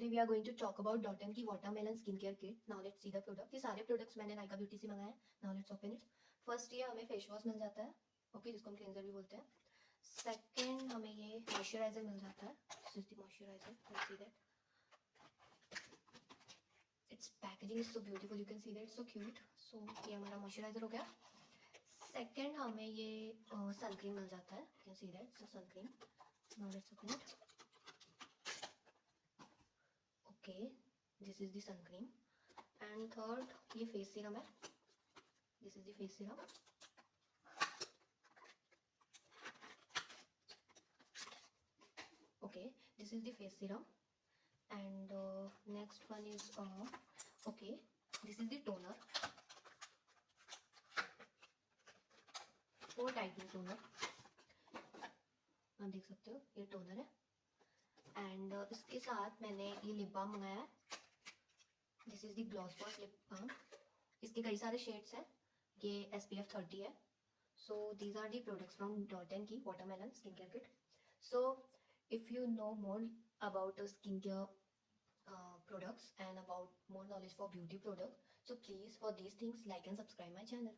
today we are going to talk about Dot&key watermelon skincare kit. Now let's see the product. ये सारे products मैंने Nykaa beauty से मंगाए हैं. Now let's open it. First ये हमें फेस वॉश मिल जाता है, ओके, जिसको हम क्लींजर भी बोलते हैं. सेकेंड हमें ये मॉइस्चराइजर मिल जाता है. This is the moisturiser. You see that its packaging is so beautiful. You can see that, so cute. So ये हमारा मॉइस्चराइजर हो गया. सेकेंड हमें ये सनक्रीम मिल जाता है. You can see that, so sun cream. Now let's open it. Okay, this is the sun cream. And third, ये face serum है. This is the face serum. Okay, this is the face serum. And next one is okay, this is the toner. Pore tightening toner. आप देख सकते हो ये toner है. And इसके साथ मैंने ये लिप बाम मंगाया है. This is the gloss wash lip balm. इसके कई सारे शेड्स हैं. ये SPF 30 है. So these are the products from Dot&key watermelon skincare kit. So if you know more about skincare products and about more knowledge for beauty products, so please for these things like and subscribe my channel.